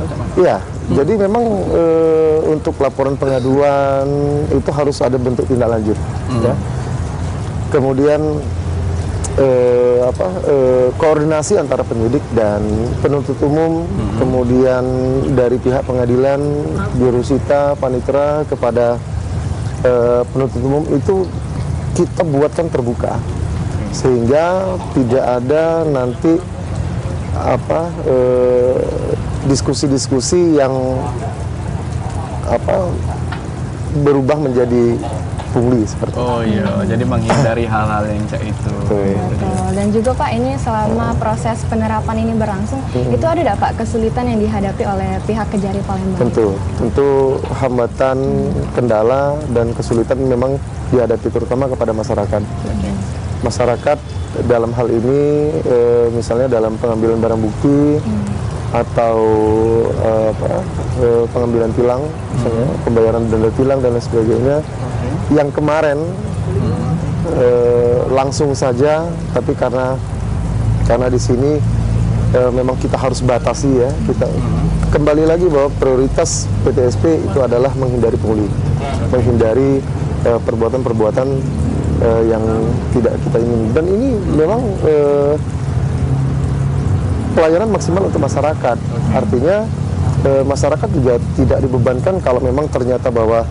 gimana? Iya, jadi memang untuk laporan pengaduan itu harus ada bentuk tindak lanjut, ya. Kemudian koordinasi antara penyidik dan penuntut umum, kemudian dari pihak pengadilan, jurusita, panitera kepada penuntut umum itu kita buatkan terbuka, sehingga tidak ada nanti diskusi-diskusi yang berubah menjadi pungli seperti itu. Oh iya, jadi menghindari hal-hal yang kayak itu. Betul. Dan juga Pak, ini selama proses penerapan ini berlangsung, itu ada tidak Pak kesulitan yang dihadapi oleh pihak Kejari Palembang? Tentu hambatan, kendala dan kesulitan memang dihadapi terutama kepada masyarakat. Masyarakat dalam hal ini misalnya dalam pengambilan barang bukti atau pengambilan tilang, misalnya pembayaran denda tilang dan lain sebagainya. Yang kemarin langsung saja, tapi karena di sini memang kita harus batasi ya. Kita kembali lagi bahwa prioritas PTSP itu adalah menghindari pungli, menghindari perbuatan-perbuatan yang tidak kita ingin. Dan ini memang pelayanan maksimal untuk masyarakat. Artinya masyarakat juga tidak dibebankan kalau memang ternyata bahwa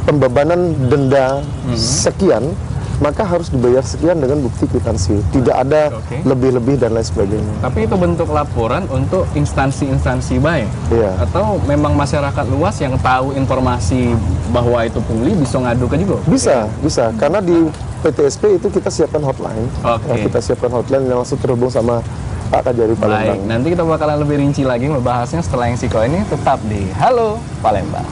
pembebanan denda sekian, maka harus dibayar sekian dengan bukti kwitansi. Tidak ada lebih-lebih dan lain sebagainya. Tapi itu bentuk laporan untuk instansi-instansi baik? Iya. Atau memang masyarakat luas yang tahu informasi bahwa itu pungli bisa ngadu ke juga? Bisa. Karena di PTSP itu kita siapkan hotline. Kita siapkan hotline yang langsung terhubung sama Pak Kejari Palembang. Baik, nanti kita bakalan lebih rinci lagi membahasnya setelah yang siko ini. Tetap di Halo Palembang.